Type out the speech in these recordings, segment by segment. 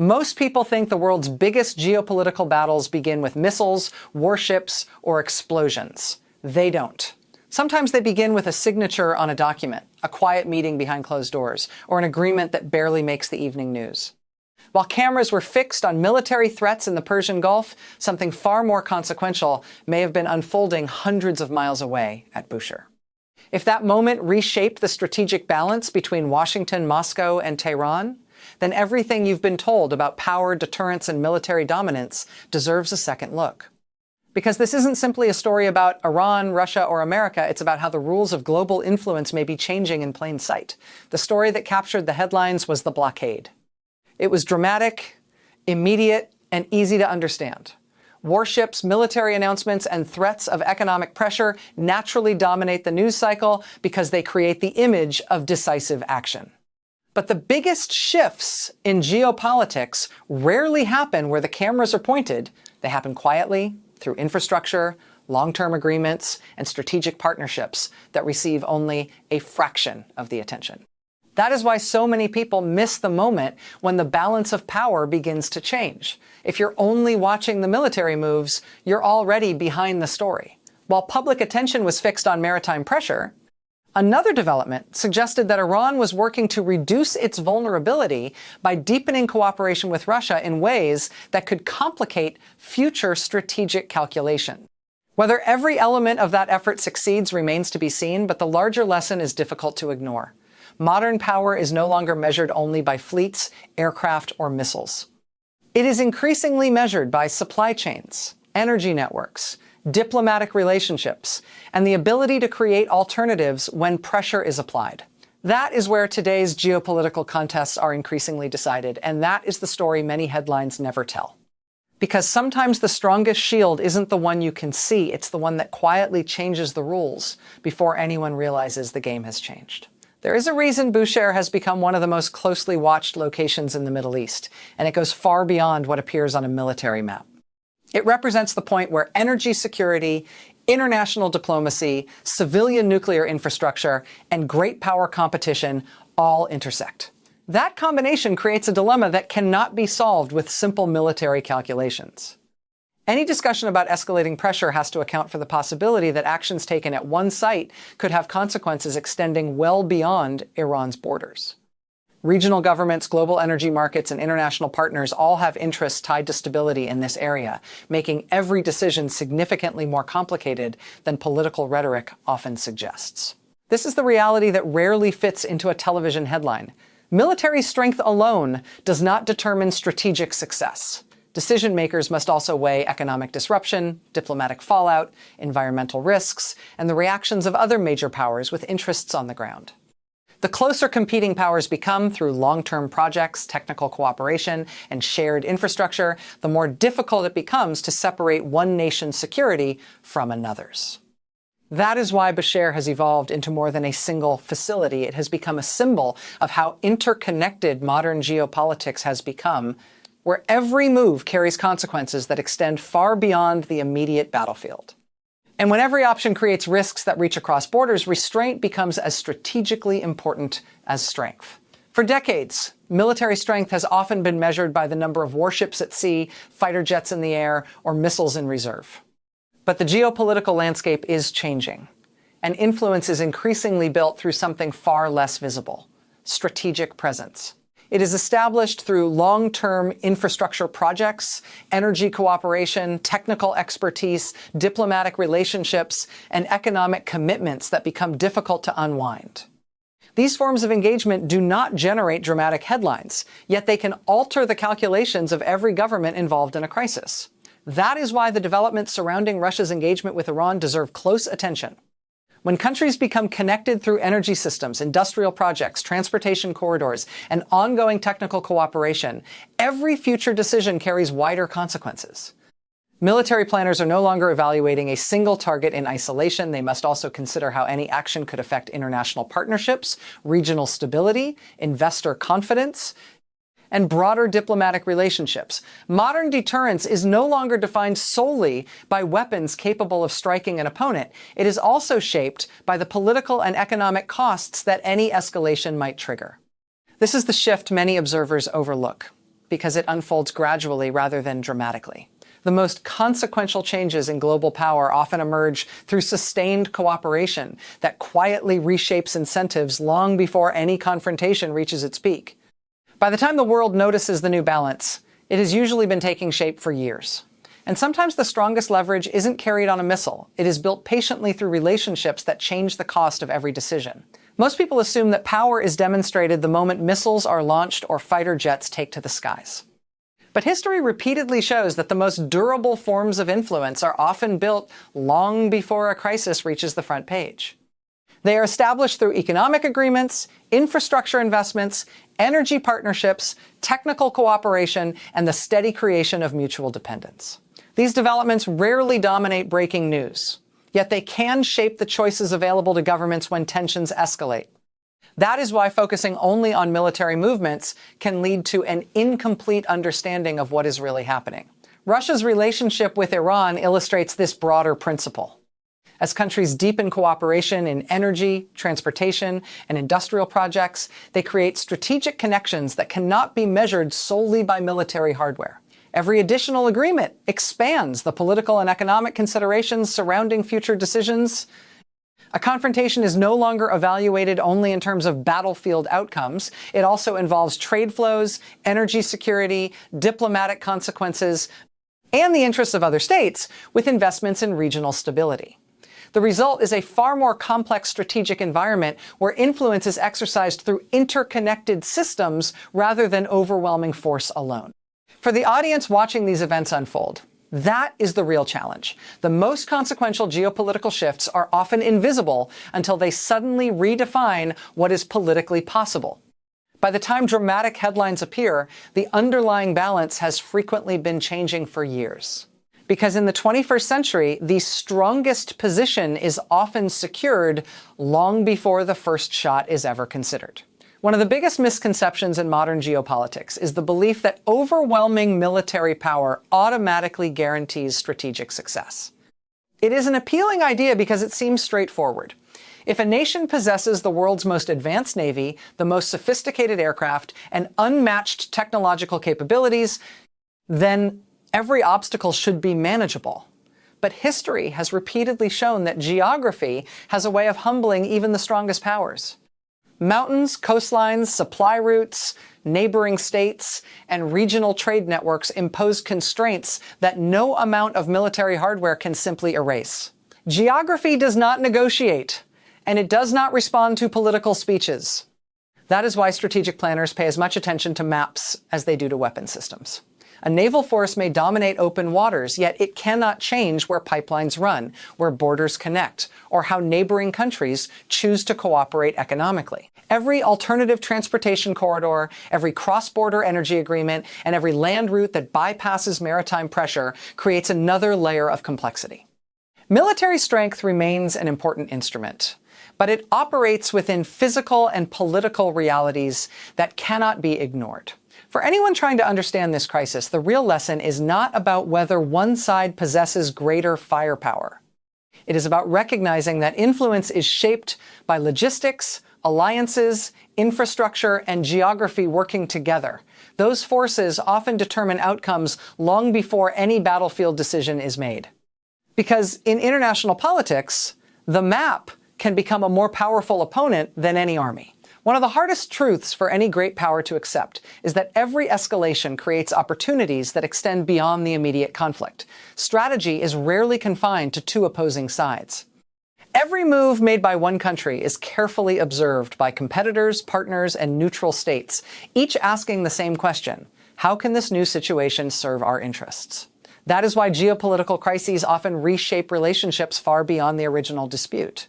Most people think the world's biggest geopolitical battles begin with missiles, warships, or explosions. They don't. Sometimes they begin with a signature on a document, a quiet meeting behind closed doors, or an agreement that barely makes the evening news. While cameras were fixed on military threats in the Persian Gulf, something far more consequential may have been unfolding hundreds of miles away at Bushehr. If that moment reshaped the strategic balance between Washington, Moscow, and Tehran, then everything you've been told about power, deterrence, and military dominance deserves a second look. Because this isn't simply a story about Iran, Russia, or America, it's about how the rules of global influence may be changing in plain sight. The story that captured the headlines was the blockade. It was dramatic, immediate, and easy to understand. Warships, military announcements, and threats of economic pressure naturally dominate the news cycle because they create the image of decisive action. But the biggest shifts in geopolitics rarely happen where the cameras are pointed. They happen quietly, through infrastructure, long-term agreements, and strategic partnerships that receive only a fraction of the attention. That is why so many people miss the moment when the balance of power begins to change. If you're only watching the military moves, you're already behind the story. While public attention was fixed on maritime pressure, another development suggested that Iran was working to reduce its vulnerability by deepening cooperation with Russia in ways that could complicate future strategic calculation. Whether every element of that effort succeeds remains to be seen, but the larger lesson is difficult to ignore. Modern power is no longer measured only by fleets, aircraft, or missiles. It is increasingly measured by supply chains, energy networks, diplomatic relationships, and the ability to create alternatives when pressure is applied. That is where today's geopolitical contests are increasingly decided, and that is the story many headlines never tell. Because sometimes the strongest shield isn't the one you can see, it's the one that quietly changes the rules before anyone realizes the game has changed. There is a reason Bushehr has become one of the most closely watched locations in the Middle East, and it goes far beyond what appears on a military map. It represents the point where energy security, international diplomacy, civilian nuclear infrastructure, and great power competition all intersect. That combination creates a dilemma that cannot be solved with simple military calculations. Any discussion about escalating pressure has to account for the possibility that actions taken at one site could have consequences extending well beyond Iran's borders. Regional governments, global energy markets, and international partners all have interests tied to stability in this area, making every decision significantly more complicated than political rhetoric often suggests. This is the reality that rarely fits into a television headline. Military strength alone does not determine strategic success. Decision makers must also weigh economic disruption, diplomatic fallout, environmental risks, and the reactions of other major powers with interests on the ground. The closer competing powers become through long-term projects, technical cooperation, and shared infrastructure, the more difficult it becomes to separate one nation's security from another's. That is why Bushehr has evolved into more than a single facility. It has become a symbol of how interconnected modern geopolitics has become, where every move carries consequences that extend far beyond the immediate battlefield. And when every option creates risks that reach across borders, restraint becomes as strategically important as strength. For decades, military strength has often been measured by the number of warships at sea, fighter jets in the air, or missiles in reserve. But the geopolitical landscape is changing, and influence is increasingly built through something far less visible: strategic presence. It is established through long-term infrastructure projects, energy cooperation, technical expertise, diplomatic relationships, and economic commitments that become difficult to unwind. These forms of engagement do not generate dramatic headlines, yet they can alter the calculations of every government involved in a crisis. That is why the developments surrounding Russia's engagement with Iran deserve close attention. When countries become connected through energy systems, industrial projects, transportation corridors, and ongoing technical cooperation, every future decision carries wider consequences. Military planners are no longer evaluating a single target in isolation. They must also consider how any action could affect international partnerships, regional stability, investor confidence, and broader diplomatic relationships. Modern deterrence is no longer defined solely by weapons capable of striking an opponent. It is also shaped by the political and economic costs that any escalation might trigger. This is the shift many observers overlook. because it unfolds gradually rather than dramatically. The most consequential changes in global power often emerge through sustained cooperation that quietly reshapes incentives long before any confrontation reaches its peak. By the time the world notices the new balance, it has usually been taking shape for years. And sometimes the strongest leverage isn't carried on a missile. It is built patiently through relationships that change the cost of every decision. Most people assume that power is demonstrated the moment missiles are launched or fighter jets take to the skies. But history repeatedly shows that the most durable forms of influence are often built long before a crisis reaches the front page. They are established through economic agreements, infrastructure investments, energy partnerships, technical cooperation, and the steady creation of mutual dependence. These developments rarely dominate breaking news, yet they can shape the choices available to governments when tensions escalate. That is why focusing only on military movements can lead to an incomplete understanding of what is really happening. Russia's relationship with Iran illustrates this broader principle. As countries deepen cooperation in energy, transportation, and industrial projects, they create strategic connections that cannot be measured solely by military hardware. Every additional agreement expands the political and economic considerations surrounding future decisions. A confrontation is no longer evaluated only in terms of battlefield outcomes. It also involves trade flows, energy security, diplomatic consequences, and the interests of other states with investments in regional stability. The result is a far more complex strategic environment where influence is exercised through interconnected systems rather than overwhelming force alone. For the audience watching these events unfold, that is the real challenge. The most consequential geopolitical shifts are often invisible until they suddenly redefine what is politically possible. By the time dramatic headlines appear, the underlying balance has frequently been changing for years. Because in the 21st century, the strongest position is often secured long before the first shot is ever considered. One of the biggest misconceptions in modern geopolitics is the belief that overwhelming military power automatically guarantees strategic success. It is an appealing idea because it seems straightforward. If a nation possesses the world's most advanced navy, the most sophisticated aircraft, and unmatched technological capabilities, then every obstacle should be manageable. But history has repeatedly shown that geography has a way of humbling even the strongest powers. Mountains, coastlines, supply routes, neighboring states, and regional trade networks impose constraints that no amount of military hardware can simply erase. Geography does not negotiate, and it does not respond to political speeches. That is why strategic planners pay as much attention to maps as they do to weapon systems. A naval force may dominate open waters, yet it cannot change where pipelines run, where borders connect, or how neighboring countries choose to cooperate economically. Every alternative transportation corridor, every cross-border energy agreement, and every land route that bypasses maritime pressure creates another layer of complexity. Military strength remains an important instrument, but it operates within physical and political realities that cannot be ignored. For anyone trying to understand this crisis, the real lesson is not about whether one side possesses greater firepower. It is about recognizing that influence is shaped by logistics, alliances, infrastructure, and geography working together. Those forces often determine outcomes long before any battlefield decision is made. Because in international politics, the map can become a more powerful opponent than any army. One of the hardest truths for any great power to accept is that every escalation creates opportunities that extend beyond the immediate conflict. Strategy is rarely confined to two opposing sides. Every move made by one country is carefully observed by competitors, partners, and neutral states, each asking the same question: how can this new situation serve our interests? That is why geopolitical crises often reshape relationships far beyond the original dispute.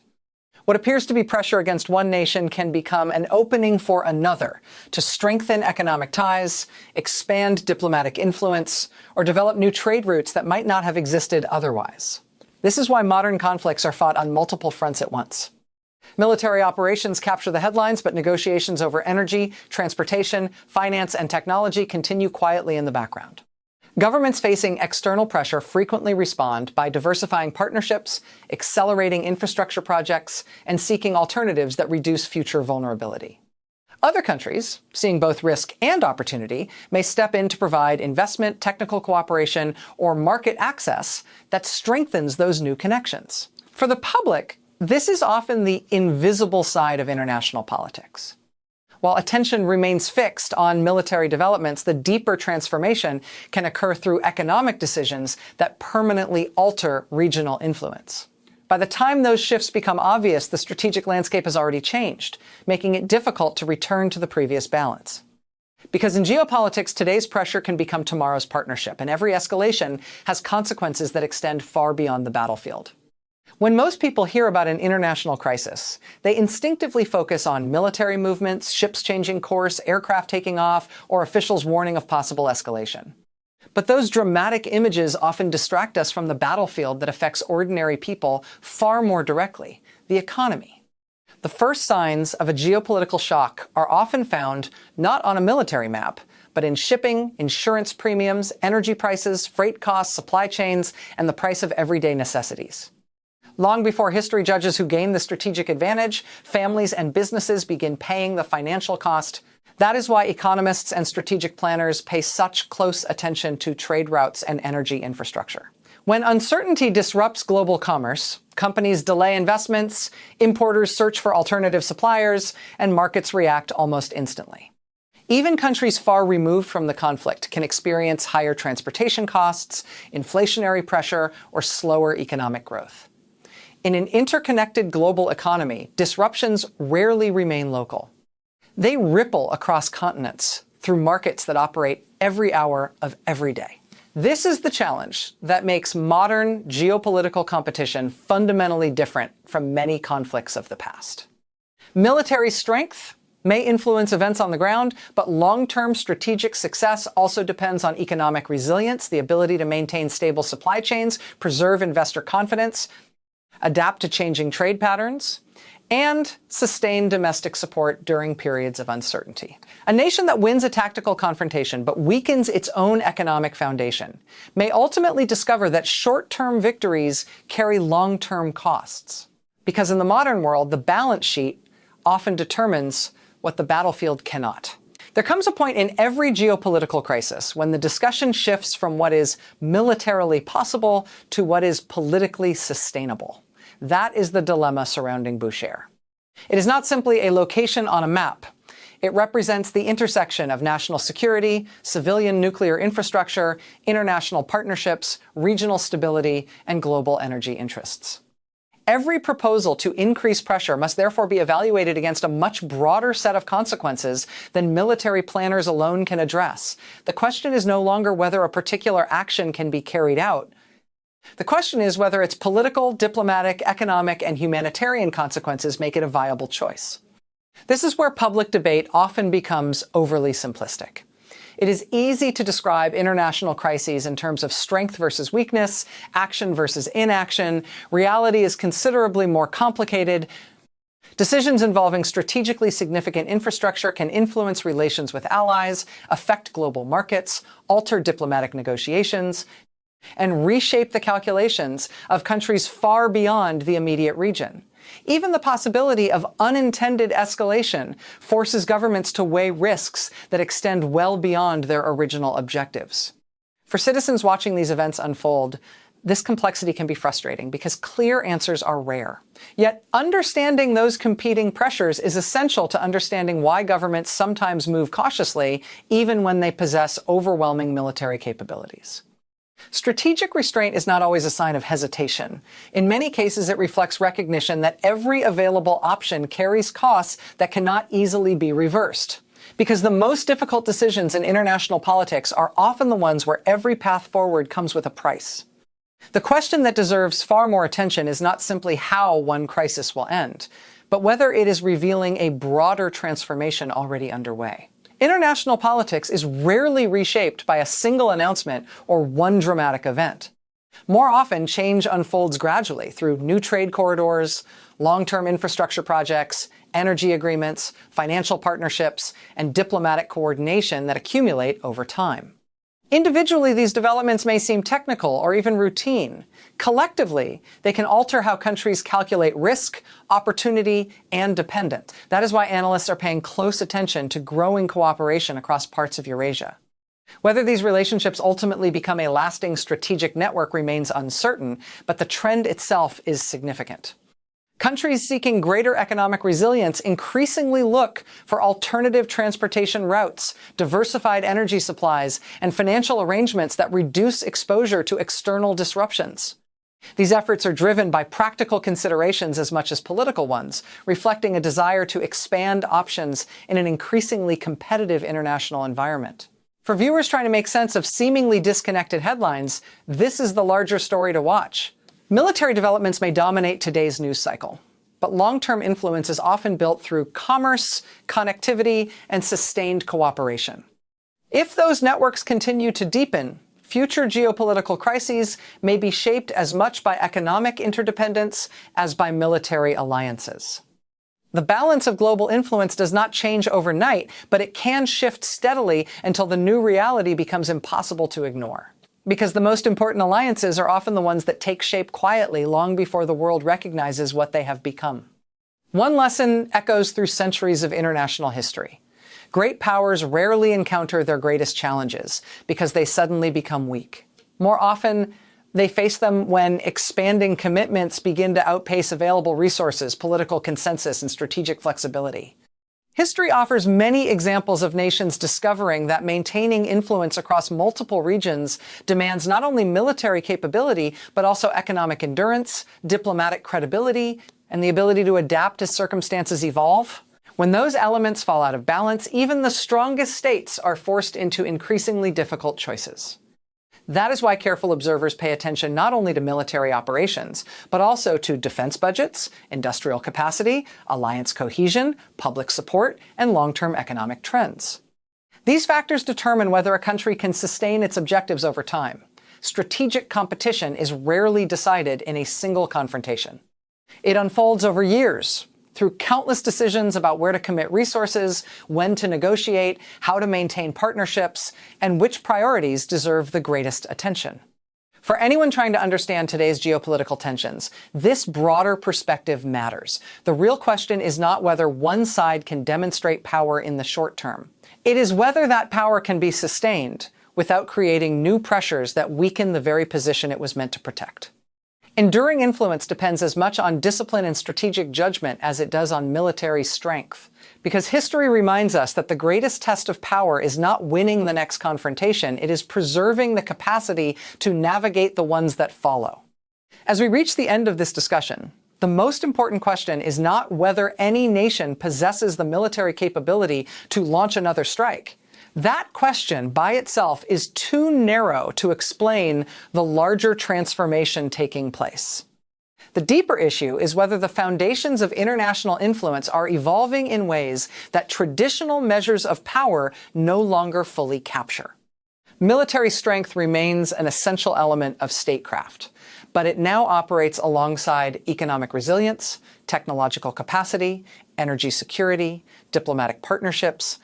What appears to be pressure against one nation can become an opening for another to strengthen economic ties, expand diplomatic influence, or develop new trade routes that might not have existed otherwise. This is why modern conflicts are fought on multiple fronts at once. Military operations capture the headlines, but negotiations over energy, transportation, finance, and technology continue quietly in the background. Governments facing external pressure frequently respond by diversifying partnerships, accelerating infrastructure projects, and seeking alternatives that reduce future vulnerability. Other countries, seeing both risk and opportunity, may step in to provide investment, technical cooperation, or market access that strengthens those new connections. For the public, this is often the invisible side of international politics. While attention remains fixed on military developments, the deeper transformation can occur through economic decisions that permanently alter regional influence. By the time those shifts become obvious, the strategic landscape has already changed, making it difficult to return to the previous balance. Because in geopolitics, today's pressure can become tomorrow's partnership, and every escalation has consequences that extend far beyond the battlefield. When most people hear about an international crisis, they instinctively focus on military movements, ships changing course, aircraft taking off, or officials warning of possible escalation. But those dramatic images often distract us from the battlefield that affects ordinary people far more directly, the economy. The first signs of a geopolitical shock are often found not on a military map, but in shipping, insurance premiums, energy prices, freight costs, supply chains, and the price of everyday necessities. Long before history judges who gain the strategic advantage, families and businesses begin paying the financial cost. That is why economists and strategic planners pay such close attention to trade routes and energy infrastructure. When uncertainty disrupts global commerce, companies delay investments, importers search for alternative suppliers, and markets react almost instantly. Even countries far removed from the conflict can experience higher transportation costs, inflationary pressure, or slower economic growth. In an interconnected global economy, disruptions rarely remain local. They ripple across continents through markets that operate every hour of every day. This is the challenge that makes modern geopolitical competition fundamentally different from many conflicts of the past. Military strength may influence events on the ground, but long-term strategic success also depends on economic resilience, the ability to maintain stable supply chains, preserve investor confidence, adapt to changing trade patterns, and sustain domestic support during periods of uncertainty. A nation that wins a tactical confrontation but weakens its own economic foundation may ultimately discover that short-term victories carry long-term costs. Because in the modern world, the balance sheet often determines what the battlefield cannot. There comes a point in every geopolitical crisis when the discussion shifts from what is militarily possible to what is politically sustainable. That is the dilemma surrounding Bushehr. It is not simply a location on a map. It represents the intersection of national security, civilian nuclear infrastructure, international partnerships, regional stability, and global energy interests. Every proposal to increase pressure must therefore be evaluated against a much broader set of consequences than military planners alone can address. The question is no longer whether a particular action can be carried out. The question is whether its political, diplomatic, economic, and humanitarian consequences make it a viable choice. This is where public debate often becomes overly simplistic. It is easy to describe international crises in terms of strength versus weakness, action versus inaction. Reality is considerably more complicated. Decisions involving strategically significant infrastructure can influence relations with allies, affect global markets, alter diplomatic negotiations, and reshape the calculations of countries far beyond the immediate region. Even the possibility of unintended escalation forces governments to weigh risks that extend well beyond their original objectives. For citizens watching these events unfold, this complexity can be frustrating because clear answers are rare. Yet understanding those competing pressures is essential to understanding why governments sometimes move cautiously, even when they possess overwhelming military capabilities. Strategic restraint is not always a sign of hesitation. In many cases, it reflects recognition that every available option carries costs that cannot easily be reversed. Because the most difficult decisions in international politics are often the ones where every path forward comes with a price. The question that deserves far more attention is not simply how one crisis will end, but whether it is revealing a broader transformation already underway. International politics is rarely reshaped by a single announcement or one dramatic event. More often, change unfolds gradually through new trade corridors, long-term infrastructure projects, energy agreements, financial partnerships, and diplomatic coordination that accumulate over time. Individually, these developments may seem technical or even routine. Collectively, they can alter how countries calculate risk, opportunity, and dependence. That is why analysts are paying close attention to growing cooperation across parts of Eurasia. Whether these relationships ultimately become a lasting strategic network remains uncertain, but the trend itself is significant. Countries seeking greater economic resilience increasingly look for alternative transportation routes, diversified energy supplies, and financial arrangements that reduce exposure to external disruptions. These efforts are driven by practical considerations as much as political ones, reflecting a desire to expand options in an increasingly competitive international environment. For viewers trying to make sense of seemingly disconnected headlines, this is the larger story to watch. Military developments may dominate today's news cycle, but long-term influence is often built through commerce, connectivity, and sustained cooperation. If those networks continue to deepen, future geopolitical crises may be shaped as much by economic interdependence as by military alliances. The balance of global influence does not change overnight, but it can shift steadily until the new reality becomes impossible to ignore. Because the most important alliances are often the ones that take shape quietly long before the world recognizes what they have become. One lesson echoes through centuries of international history. Great powers rarely encounter their greatest challenges because they suddenly become weak. More often, they face them when expanding commitments begin to outpace available resources, political consensus, and strategic flexibility. History offers many examples of nations discovering that maintaining influence across multiple regions demands not only military capability, but also economic endurance, diplomatic credibility, and the ability to adapt as circumstances evolve. When those elements fall out of balance, even the strongest states are forced into increasingly difficult choices. That is why careful observers pay attention not only to military operations, but also to defense budgets, industrial capacity, alliance cohesion, public support, and long-term economic trends. These factors determine whether a country can sustain its objectives over time. Strategic competition is rarely decided in a single confrontation. It unfolds over years, through countless decisions about where to commit resources, when to negotiate, how to maintain partnerships, and which priorities deserve the greatest attention. For anyone trying to understand today's geopolitical tensions, this broader perspective matters. The real question is not whether one side can demonstrate power in the short term. It is whether that power can be sustained without creating new pressures that weaken the very position it was meant to protect. Enduring influence depends as much on discipline and strategic judgment as it does on military strength. Because history reminds us that the greatest test of power is not winning the next confrontation, it is preserving the capacity to navigate the ones that follow. As we reach the end of this discussion, the most important question is not whether any nation possesses the military capability to launch another strike. That question by itself is too narrow to explain the larger transformation taking place. The deeper issue is whether the foundations of international influence are evolving in ways that traditional measures of power no longer fully capture. Military strength remains an essential element of statecraft, but it now operates alongside economic resilience, technological capacity, energy security, diplomatic partnerships,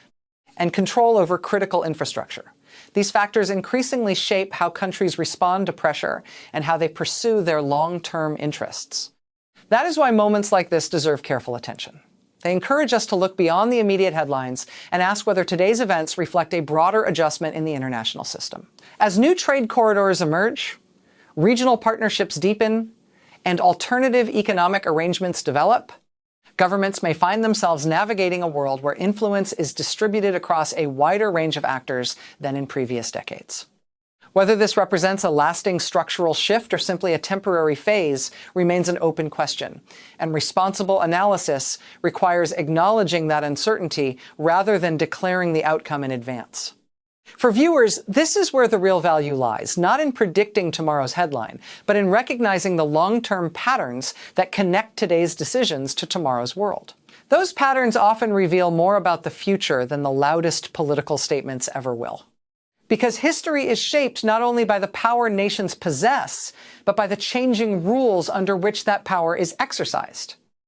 and control over critical infrastructure. These factors increasingly shape how countries respond to pressure and how they pursue their long-term interests. That is why moments like this deserve careful attention. They encourage us to look beyond the immediate headlines and ask whether today's events reflect a broader adjustment in the international system. As new trade corridors emerge, regional partnerships deepen, and alternative economic arrangements develop, governments may find themselves navigating a world where influence is distributed across a wider range of actors than in previous decades. Whether this represents a lasting structural shift or simply a temporary phase remains an open question, and responsible analysis requires acknowledging that uncertainty rather than declaring the outcome in advance. For viewers, this is where the real value lies, not in predicting tomorrow's headline, but in recognizing the long-term patterns that connect today's decisions to tomorrow's world. Those patterns often reveal more about the future than the loudest political statements ever will. Because history is shaped not only by the power nations possess, but by the changing rules under which that power is exercised.